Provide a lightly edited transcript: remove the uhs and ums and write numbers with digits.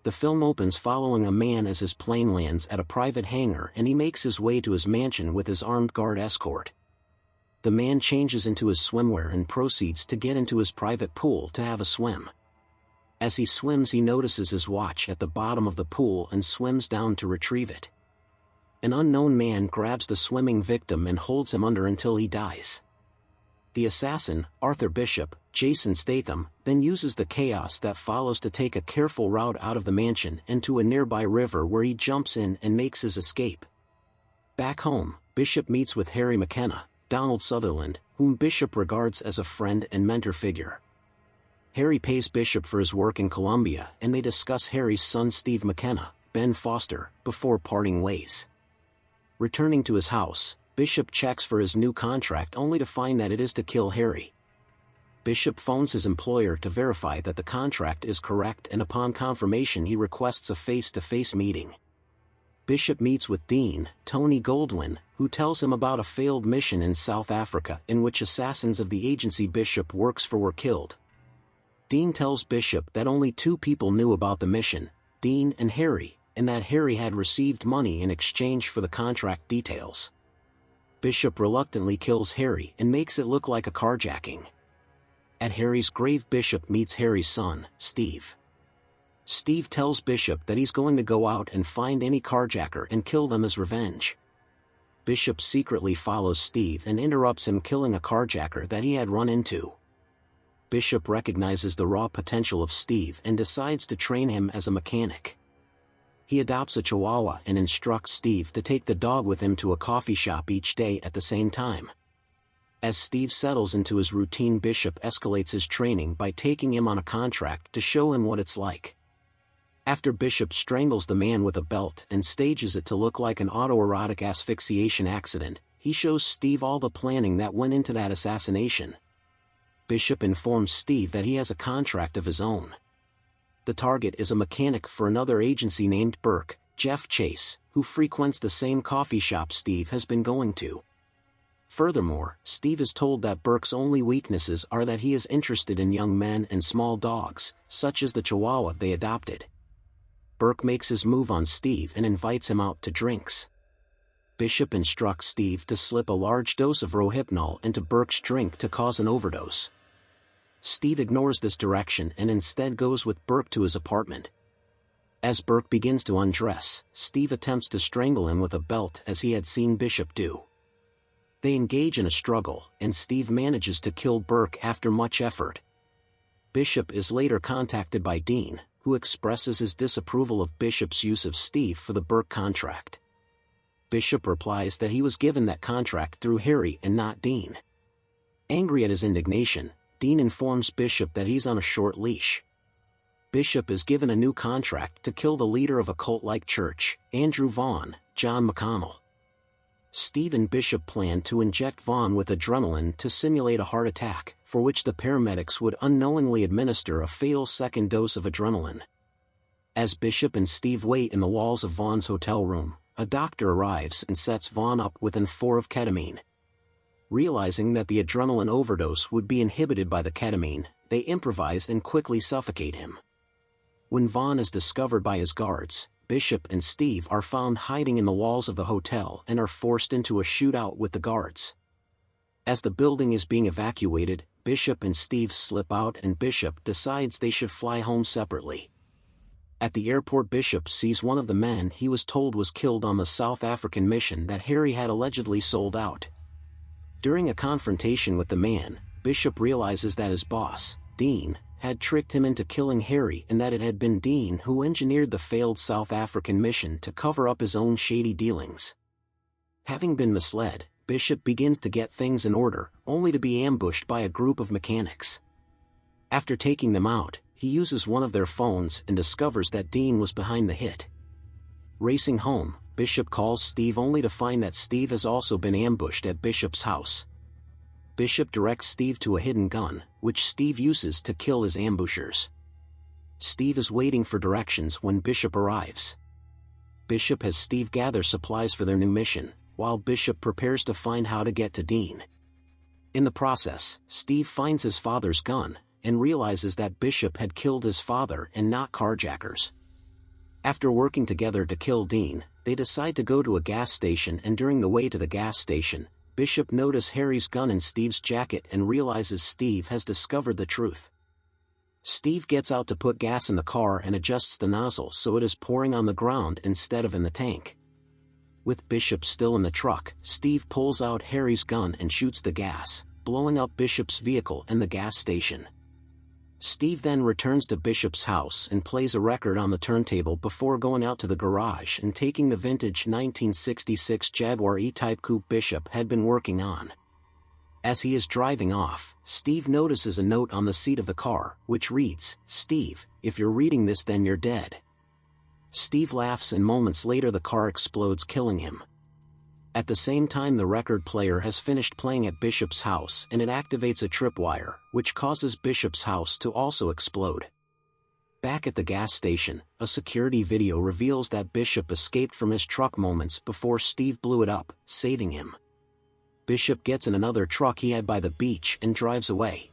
The film opens following a man as his plane lands at a private hangar and he makes his way to his mansion with his armed guard escort. The man changes into his swimwear and proceeds to get into his private pool to have a swim. As he swims, he notices his watch at the bottom of the pool and swims down to retrieve it. An unknown man grabs the swimming victim and holds him under until he dies. The assassin, Arthur Bishop, Jason Statham, then uses the chaos that follows to take a careful route out of the mansion and to a nearby river where he jumps in and makes his escape. Back home, Bishop meets with Harry McKenna, Donald Sutherland, whom Bishop regards as a friend and mentor figure. Harry pays Bishop for his work in Colombia and they discuss Harry's son Steve McKenna, Ben Foster, before parting ways. Returning to his house, Bishop checks for his new contract only to find that it is to kill Harry. Bishop phones his employer to verify that the contract is correct and upon confirmation he requests a face-to-face meeting. Bishop meets with Dean, Tony Goldwyn, who tells him about a failed mission in South Africa in which assassins of the agency Bishop works for were killed. Dean tells Bishop that only 2 people knew about the mission, Dean and Harry, and that Harry had received money in exchange for the contract details. Bishop reluctantly kills Harry and makes it look like a carjacking. At Harry's grave, Bishop meets Harry's son, Steve. Steve tells Bishop that he's going to go out and find any carjacker and kill them as revenge. Bishop secretly follows Steve and interrupts him killing a carjacker that he had run into. Bishop recognizes the raw potential of Steve and decides to train him as a mechanic. He adopts a Chihuahua and instructs Steve to take the dog with him to a coffee shop each day at the same time. As Steve settles into his routine, Bishop escalates his training by taking him on a contract to show him what it's like. After Bishop strangles the man with a belt and stages it to look like an autoerotic asphyxiation accident, he shows Steve all the planning that went into that assassination. Bishop informs Steve that he has a contract of his own. The target is a mechanic for another agency named Burke, Jeff Chase, who frequents the same coffee shop Steve has been going to. Furthermore, Steve is told that Burke's only weaknesses are that he is interested in young men and small dogs, such as the Chihuahua they adopted. Burke makes his move on Steve and invites him out to drinks. Bishop instructs Steve to slip a large dose of Rohypnol into Burke's drink to cause an overdose. Steve ignores this direction and instead goes with Burke to his apartment. As Burke begins to undress, Steve attempts to strangle him with a belt as he had seen Bishop do. They engage in a struggle, and Steve manages to kill Burke after much effort. Bishop is later contacted by Dean, who expresses his disapproval of Bishop's use of Steve for the Burke contract. Bishop replies that he was given that contract through Harry and not Dean. Angry at his indignation, Dean informs Bishop that he's on a short leash. Bishop is given a new contract to kill the leader of a cult-like church, Andrew Vaughn, John McConnell. Steve and Bishop plan to inject Vaughn with adrenaline to simulate a heart attack, for which the paramedics would unknowingly administer a fatal second dose of adrenaline. As Bishop and Steve wait in the walls of Vaughn's hotel room, a doctor arrives and sets Vaughn up with an 4 of ketamine. Realizing that the adrenaline overdose would be inhibited by the ketamine, they improvise and quickly suffocate him. When Vaughn is discovered by his guards, Bishop and Steve are found hiding in the walls of the hotel and are forced into a shootout with the guards. As the building is being evacuated, Bishop and Steve slip out and Bishop decides they should fly home separately. At the airport, Bishop sees one of the men he was told was killed on the South African mission that Harry had allegedly sold out. During a confrontation with the man, Bishop realizes that his boss, Dean, had tricked him into killing Harry and that it had been Dean who engineered the failed South African mission to cover up his own shady dealings. Having been misled, Bishop begins to get things in order, only to be ambushed by a group of mechanics. After taking them out, he uses one of their phones and discovers that Dean was behind the hit. Racing home, Bishop calls Steve only to find that Steve has also been ambushed at Bishop's house. Bishop directs Steve to a hidden gun, which Steve uses to kill his ambushers. Steve is waiting for directions when Bishop arrives. Bishop has Steve gather supplies for their new mission, while Bishop prepares to find how to get to Dean. In the process, Steve finds his father's gun, and realizes that Bishop had killed his father and not carjackers. After working together to kill Dean, they decide to go to a gas station, and during the way to the gas station, Bishop notices Harry's gun in Steve's jacket and realizes Steve has discovered the truth. Steve gets out to put gas in the car and adjusts the nozzle so it is pouring on the ground instead of in the tank. With Bishop still in the truck, Steve pulls out Harry's gun and shoots the gas, blowing up Bishop's vehicle and the gas station. Steve then returns to Bishop's house and plays a record on the turntable before going out to the garage and taking the vintage 1966 Jaguar E-Type coupe Bishop had been working on. As he is driving off, Steve notices a note on the seat of the car, which reads, "Steve, if you're reading this then you're dead." Steve laughs and moments later the car explodes, killing him. At the same time, the record player has finished playing at Bishop's house and it activates a tripwire, which causes Bishop's house to also explode. Back at the gas station, a security video reveals that Bishop escaped from his truck moments before Steve blew it up, saving him. Bishop gets in another truck he had by the beach and drives away.